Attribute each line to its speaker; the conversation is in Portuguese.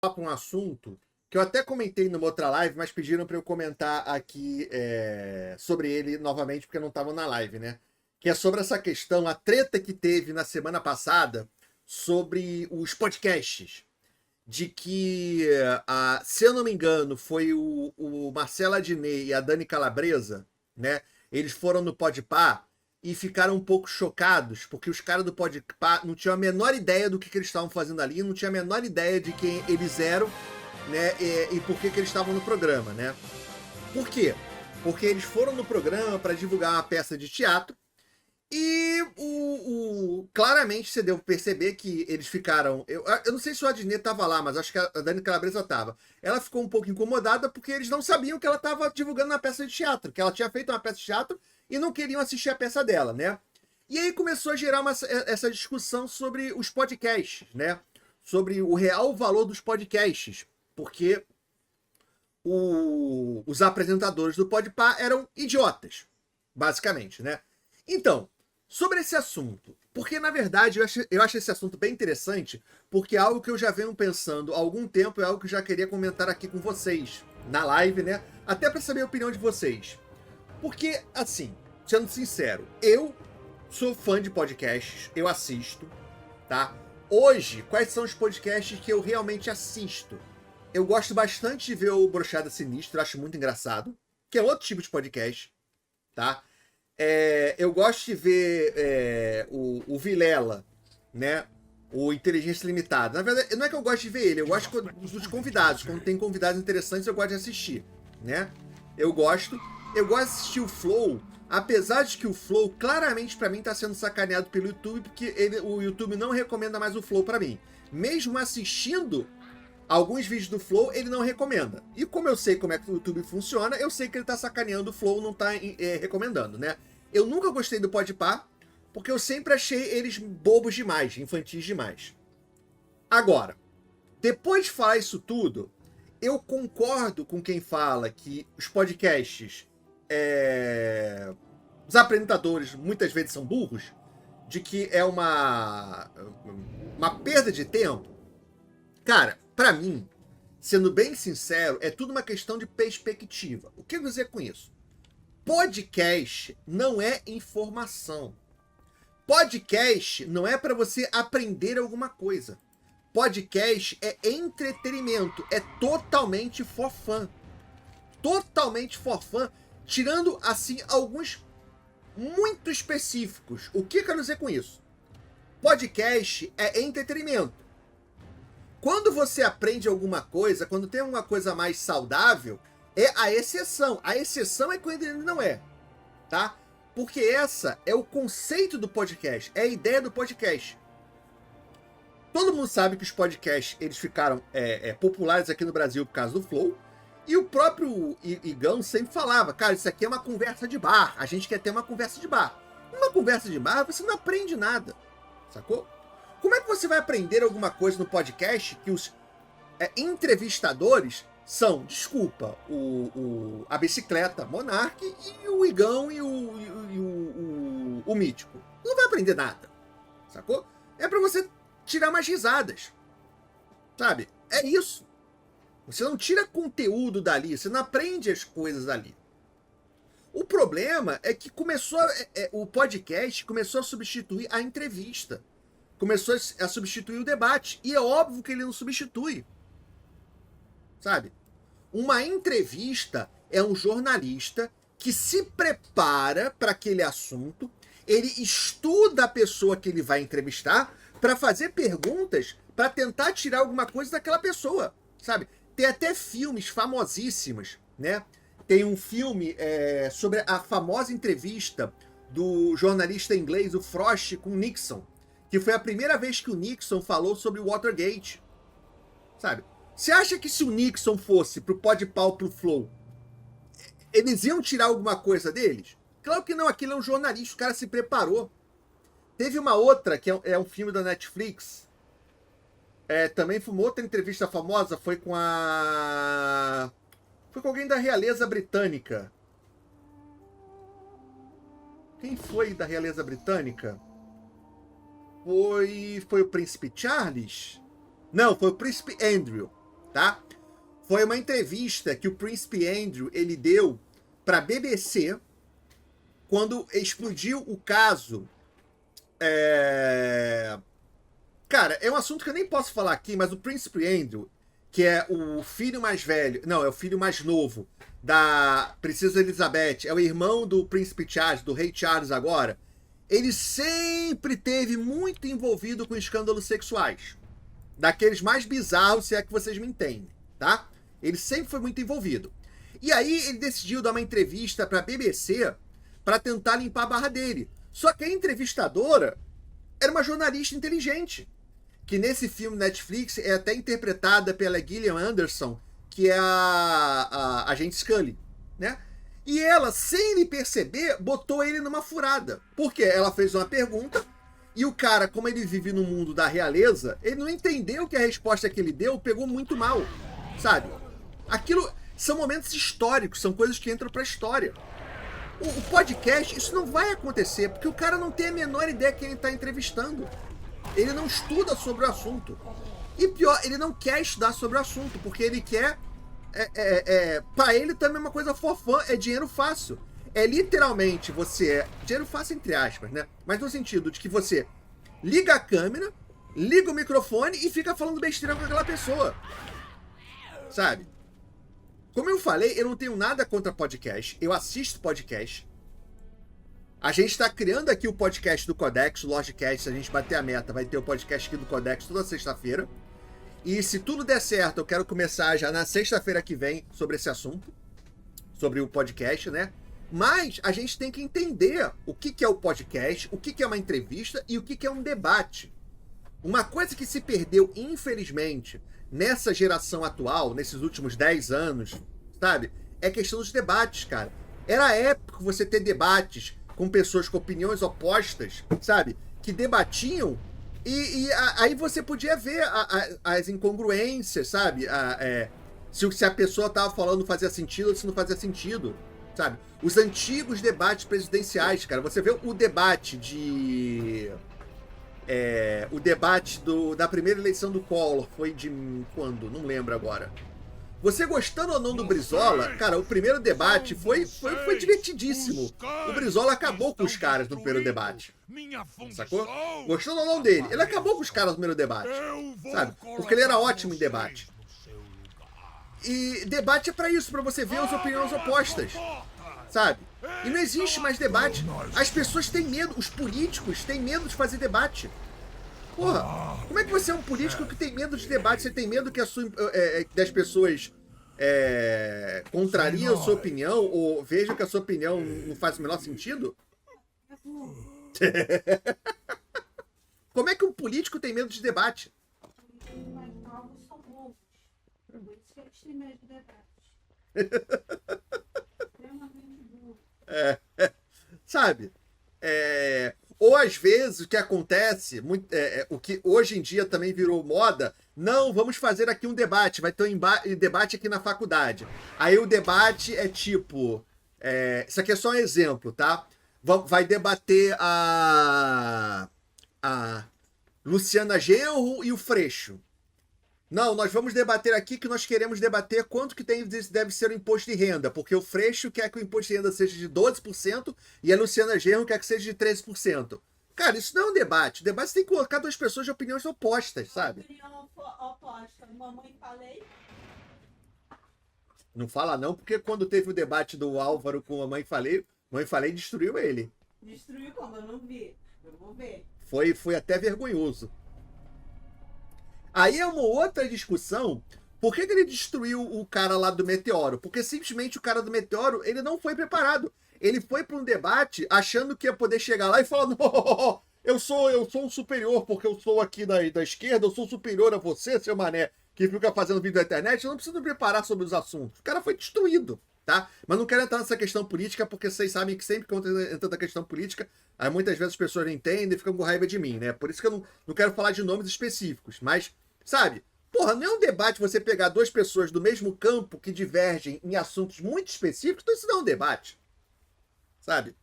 Speaker 1: para um assunto que eu até comentei numa outra live, mas pediram para eu comentar aqui sobre ele novamente, porque eu não estava na live, né? Que é sobre essa questão, a treta que teve na semana passada sobre os podcasts. De que, se eu não me engano, foi o Marcelo Adnet e a Dani Calabresa, né? Eles foram no Podpah e ficaram um pouco chocados, porque os caras do Podpah não tinham a menor ideia do que eles estavam fazendo ali, não tinham a menor ideia de quem eles eram, né? E por que eles estavam no programa, né? Por quê? Porque eles foram no programa para divulgar uma peça de teatro e claramente você deu perceber que eles ficaram. Eu não sei se o Adnet estava lá, mas acho que a Dani Calabresa estava. Ela ficou um pouco incomodada porque eles não sabiam que ela estava divulgando uma peça de teatro, que ela tinha feito uma peça de teatro e não queriam assistir a peça dela, né? E aí começou a gerar essa discussão sobre os podcasts, né? Sobre o real valor dos podcasts. Porque os apresentadores do Podpah eram idiotas, basicamente, né? Então, sobre esse assunto, porque na verdade eu acho esse assunto bem interessante, porque é algo que eu já venho pensando há algum tempo, é algo que eu já queria comentar aqui com vocês, na live, né? Até para saber a opinião de vocês. Porque, assim, sendo sincero, eu sou fã de podcasts, eu assisto, tá? Hoje, quais são os podcasts que eu realmente assisto? Eu gosto bastante de ver o Brochada Sinistra, acho muito engraçado, que é outro tipo de podcast, tá? Eu gosto de ver o Vilela, né? O Inteligência Limitada. Na verdade, não é que eu gosto de ver ele, eu gosto dos convidados. Quando tem convidados interessantes, eu gosto de assistir, né? Eu gosto. Eu gosto de assistir o Flow, apesar de que o Flow, claramente, pra mim, tá sendo sacaneado pelo YouTube, porque o YouTube não recomenda mais o Flow pra mim. Mesmo assistindo alguns vídeos do Flow, ele não recomenda. E como eu sei como é que o YouTube funciona, eu sei que ele tá sacaneando o Flow, não tá recomendando, né? Eu nunca gostei do Podpah, porque eu sempre achei eles bobos demais, infantis demais. Agora, depois de falar isso tudo, eu concordo com quem fala que os podcasts, os apresentadores muitas vezes são burros, de que é uma perda de tempo. Cara, pra mim, sendo bem sincero, é tudo uma questão de perspectiva. O que eu quero dizer com isso? Podcast não é informação. Podcast não é para você aprender alguma coisa. Podcast é entretenimento, é totalmente for fun. Totalmente for fun, tirando assim alguns muito específicos. O que eu quero dizer com isso? Podcast é entretenimento. Quando você aprende alguma coisa, quando tem alguma coisa mais saudável, é a exceção. A exceção é quando ele não é, tá? Porque essa é o conceito do podcast, é a ideia do podcast. Todo mundo sabe que os podcasts eles ficaram populares aqui no Brasil por causa do Flow. E o próprio Igão sempre falava, cara, isso aqui é uma conversa de bar. A gente quer ter uma conversa de bar. Numa conversa de bar, você não aprende nada, sacou? Como é que você vai aprender alguma coisa no podcast que os entrevistadores são, desculpa, a bicicleta Monark e o Igão e o Mítico? Não vai aprender nada, sacou? É pra você tirar mais risadas, sabe? É isso. Você não tira conteúdo dali, você não aprende as coisas dali. O problema é que o podcast começou a substituir a entrevista. Começou a substituir o debate. E é óbvio que ele não substitui. Sabe? Uma entrevista é um jornalista que se prepara para aquele assunto, ele estuda a pessoa que ele vai entrevistar para fazer perguntas para tentar tirar alguma coisa daquela pessoa, sabe? Tem até filmes famosíssimos, né? Tem um filme sobre a famosa entrevista do jornalista inglês, o Frost, com Nixon, que foi a primeira vez que o Nixon falou sobre o Watergate, sabe? Você acha que se o Nixon fosse pro Podpah ou pro Flow, eles iam tirar alguma coisa deles? Claro que não, aquilo é um jornalista, o cara se preparou. Teve uma outra, que é um filme da Netflix, também foi uma outra entrevista famosa, foi com alguém da realeza britânica. Quem foi da realeza britânica? Foi o príncipe Charles? Não, foi o príncipe Andrew. tá? Foi uma entrevista que o Príncipe Andrew ele deu para a BBC quando explodiu o caso. Cara, é um assunto que eu nem posso falar aqui, mas o Príncipe Andrew, que é o filho mais velho, não, é o filho mais novo da Princesa Elizabeth, é o irmão do Príncipe Charles, do Rei Charles agora, ele sempre teve muito envolvido com escândalos sexuais. Daqueles mais bizarros, se é que vocês me entendem, tá? Ele sempre foi muito envolvido. E aí ele decidiu dar uma entrevista para a BBC para tentar limpar a barra dele. Só que a entrevistadora era uma jornalista inteligente, que nesse filme Netflix é até interpretada pela Gillian Anderson, que é a agente Scully, né? E ela, sem ele perceber, botou ele numa furada. Porque ela fez uma pergunta e o cara, como ele vive no mundo da realeza, ele não entendeu que a resposta que ele deu pegou muito mal, sabe? Aquilo são momentos históricos, são coisas que entram pra história. O podcast, isso não vai acontecer, porque o cara não tem a menor ideia quem ele está entrevistando. Ele não estuda sobre o assunto. E pior, ele não quer estudar sobre o assunto, porque ele quer... pra ele também é uma coisa fofã, é dinheiro fácil. É literalmente dinheiro fácil entre aspas, né? Mas no sentido de que você liga a câmera, liga o microfone e fica falando besteira com aquela pessoa. Sabe? Como eu falei, eu não tenho nada contra podcast. Eu assisto podcast. A gente está criando aqui o podcast do Codex, o Logicast. Se a gente bater a meta, vai ter o podcast aqui do Codex toda sexta-feira. E se tudo der certo, eu quero começar já na sexta-feira que vem sobre esse assunto. Sobre o podcast, né? Mas a gente tem que entender o que é o podcast, o que é uma entrevista e o que é um debate. Uma coisa que se perdeu, infelizmente, nessa geração atual, nesses últimos 10 anos, sabe? É questão dos debates, cara. Era épico você ter debates com pessoas com opiniões opostas, sabe? Que debatiam e aí você podia ver as incongruências, sabe? Se a pessoa tava falando fazia sentido ou se não fazia sentido, sabe? Os antigos debates presidenciais, cara. Você vê o debate da primeira eleição do Collor foi de quando? Não lembro agora. Você gostando ou não do Brizola, cara, o primeiro debate foi divertidíssimo. O Brizola acabou com os caras no primeiro debate. Sacou? Gostando ou não dele, ele acabou com os caras no primeiro debate. Sabe? Porque ele era ótimo em debate. E debate é pra isso, pra você ver as opiniões opostas. Sabe? E não existe mais debate. As pessoas têm medo, os políticos têm medo de fazer debate. Porra, como é que você é um político que tem medo de debate? Você tem medo que das pessoas contrariem a sua opinião ou vejam que a sua opinião não faz o menor sentido? Como é que um político tem medo de debate? Sabe? Ou às vezes o que acontece, o que hoje em dia também virou moda, não, vamos fazer aqui um debate, vai ter um debate aqui na faculdade. Aí o debate é tipo, isso aqui é só um exemplo, tá? Vai debater a Luciana Genro e o Freixo. Não, nós vamos debater aqui que nós queremos debater quanto que deve ser o imposto de renda, porque o Freixo quer que o imposto de renda seja de 12% e a Luciana Genro quer que seja de 13%. Cara, isso não é um debate. O debate você tem que colocar duas pessoas de opiniões opostas, sabe?
Speaker 2: Opinião oposta. Mamãe falei.
Speaker 1: Não fala não, porque quando teve o debate do Álvaro com a Mãe Falei destruiu ele.
Speaker 2: Destruiu como? Eu não vi. Eu vou ver.
Speaker 1: Foi até vergonhoso. Aí é uma outra discussão. Por que ele destruiu o cara lá do Meteoro? Porque simplesmente o cara do Meteoro, ele não foi preparado. Ele foi para um debate achando que ia poder chegar lá e falar: não, eu sou um superior porque eu sou aqui da esquerda, eu sou superior a você, seu mané, que fica fazendo vídeo na internet, eu não preciso me preparar sobre os assuntos. O cara foi destruído, tá? Mas não quero entrar nessa questão política, porque vocês sabem que sempre que eu entro na questão política, aí muitas vezes as pessoas não entendem e ficam com raiva de mim, né? Por isso que eu não quero falar de nomes específicos, mas... Sabe? Porra, não é um debate você pegar duas pessoas do mesmo campo que divergem em assuntos muito específicos, então isso não é um debate. Sabe?